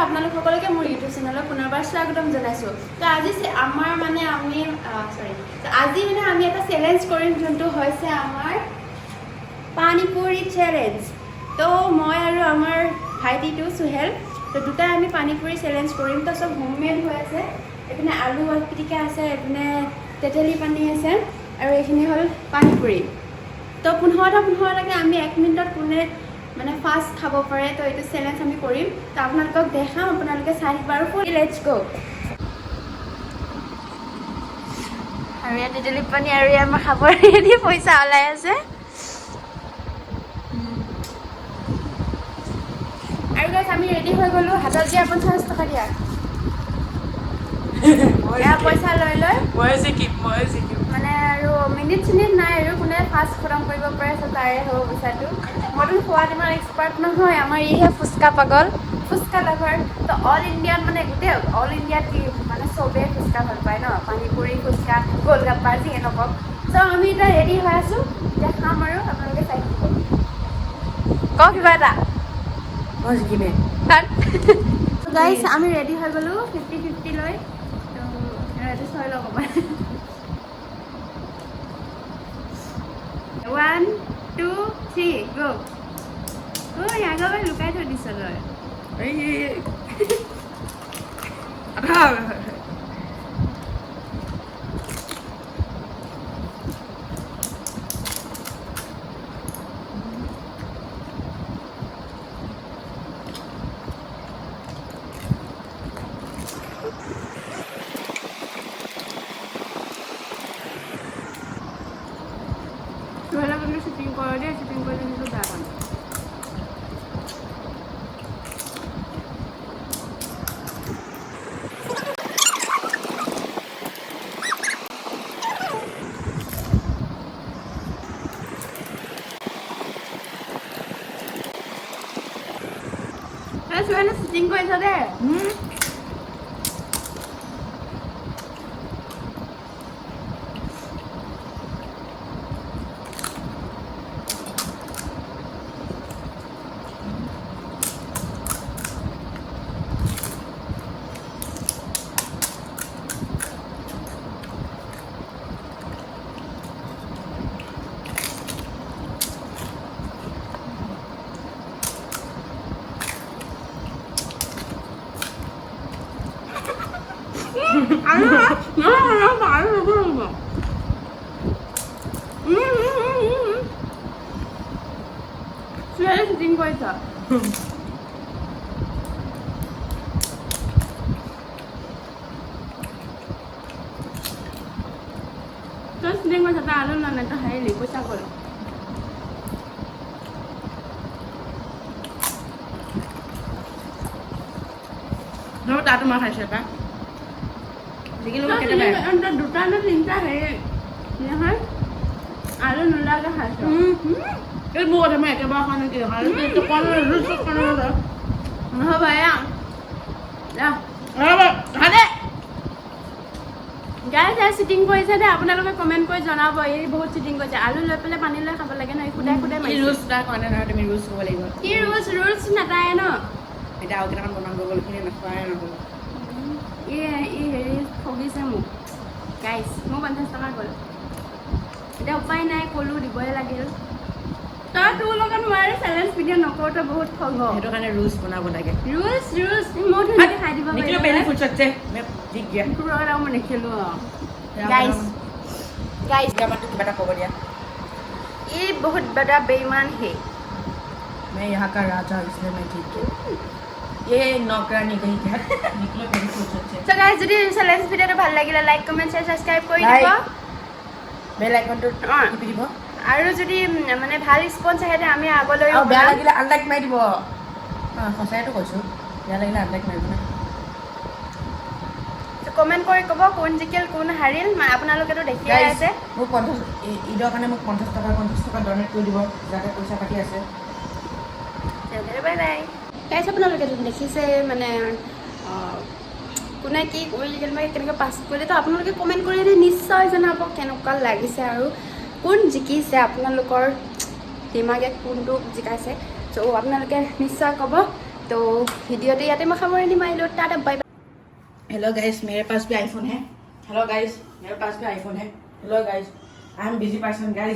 আপোনালোক সকলোকে মোৰ ইউটিউব চেনেলত পুনৰবাৰ স্বাগতম জনাইছোঁ। তো আজি আমাৰ মানে আমি আজি মানে আমি এটা চেলেঞ্জ কৰিম, যোনটো হৈছে আমাৰ পানী পুৰি চেলেঞ্জ। তো মই আৰু আমাৰ ভাইটিটো সুহেল, তো দুটাই আমি পানী পুৰি চেলেঞ্জ কৰিম। তো চব হোমমেড হৈ আছে। এইপিনে আলু পিটিকা আছে, এইপিনে তেতেলী পানী আছে, আৰু এইখিনি হ'ল পানী পুৰি। তো 15টাকৈ আমি 1 মিনিটত কোনে মানে ফাৰ্ষ্ট খাব পাৰে, তো এইটো চেলেঞ্জ আমি কৰিম। তো আপোনালোকক দেখাম, আপোনালোকে চাই থাকিব আৰু ফুল লেটছ গো। আৰু ইয়াত তেতেলী পানী আৰু ইয়াত মই খাব ৰেডি, পইচা ওলাই আছে। আৰু গাইছ আমি ৰেডি হৈ গ'লোঁ। হাতত দিয়া 50 টকা দিয়া, পইচা লৈ মই জিকিম মানে আৰু মিনিট চিনিট নাই আৰু কোনে ফাৰ্ষ্ট খতম কৰিব পাৰে, তাৰে হ'ব পইচাটো। মইতো খোৱাত ইমান এক্সপাৰ্ট নহয়, আমাৰ ইহে ফুচকা পাগল, ফুচকা লাভাৰ। তো অল ইণ্ডিয়াত মানে গোটেই অল ইণ্ডিয়াত কি মানে চবেই ফুচকা ভাল পায় ন, পানী পুৰি ফুচকা গোলগাপ্পা যিয়ে নকওক। চ' আমি এতিয়া ৰেডি হৈ আছোঁ, এতিয়া খাম আৰু আপোনালোকে চাই থাকিব। কওক কিবা এটা। মই জিকিমে। গাইছ আমি ৰেডি হৈ গ'লোঁ 50-50 লৈ। তো ৰেডি চাই লওক অকণমান। 1 2 3 গো। ঐ আগৰবাৰ লুকাই থৈ দিছ তই। Sudah bener syuting call dia, syuting call itu barang. Sudah syuting call itu deh. Sudah syuting call itu. Terus syuting call satu alun nana itu hari lipu cakol. Nó ta tôi mà phải sạch á. Thì cái lúc cái này Anh được ra nó liền ra hệ. Nhớ hết. Alun nula cái hạt. cái mua thì mẹ cái bao con kiểu hả? Cái con nó rút con nó rồi. Không vậy à? Đâu? Hả đấy. Guys cheating কৰিছে দে, আপোনালোকে comment কৰি জনাব। এই বহুত cheating কৰিছে। আলু লৈ পেলাই পানী লৈ খাব লাগে ন, খুদাই খুদাই এই ৰুলছ এটা কোৱা নাই নহয়, তুমি ৰুলছ ক'ব লাগিব। কি ৰুলছ নাটায়ে ন। এতিয়া আৰু কেইটামান বনাব গ'ল, এইখিনি নাখোৱাই নহ'ল। ই হেৰি ঠগিছে মোক গাইজ, মোৰ 50 টকা গ'ল। এতিয়া উপায় নাই, ক'লো দিবই লাগিল। তই তোৰ লগত নোৱাৰি চেলেঞ্জ ভিডিঅ' নকৰোঁ, তই বহুত ঠগ। সেইটো কাৰণে ৰুলছ বনাব লাগে। ৰুলছ মই ধুনীয়াকৈ খাই দিব निकलो पहले फुट सकते मैं जीत गया তোৰ লগত আৰু মই নেখেলোঁ। গাইজ क्या मत तू बेटा कवर दिया ये बहुत बड़ा बेईमान है। मैं यहाँ का राजा इसलिए मैं जीत गया ये नौकरानी कहीं क्या निकलो पहले फुट सकते So guys, যদি চেলেঞ্জ ভিডিঅ'টো ভাল লাগিলে লাইক কমেণ্ট শ্বেয়াৰ ছাবস্ক্ৰাইব কৰি দিব। বেল আইকনটো টিপি দিব আৰু যদি মানে ভাল ৰেছপন্স আহে তে আমি আগলৈ আৰু বেয়া লাগিলে আনলাইক মাৰি দিব। সঁচাইটো কৈছোঁ, বেয়া লাগিলে আনলাইক মাৰিব না। কমেণ্ট কৰি ক'ব কোন জিকিল কোন হাৰিল, আপোনালোকেতো দেখিয়ে আছে। মোক 50 ঈদৰ কাৰণে মোক 50 টকা ডনেট কৰি দিব, যাতে পইচা পাতি আছে। Bye bye guys. আপোনালোকে দেখিছে মানে কোনে কি কৰিলে মই কেনেকৈ পাছ কৰিলে, তো আপোনালোকে কমেণ্ট কৰি নিশ্চয় জনাব কেনেকুৱা লাগিছে আৰু কোন জিকিছে, আপোনালোকৰ দিমাগে কোনটো জিকাইছে। চ' আপোনালোকে নিশ্চয় ক'ব। তো ভিডিঅ'টো ইয়াতে মই সামৰণি মাৰিলোঁ tata bye bye hello guys मेरे पास भी आईफोन है हेलो गाइस मेरे पास भी आईफोन है hello guys I am busy person guys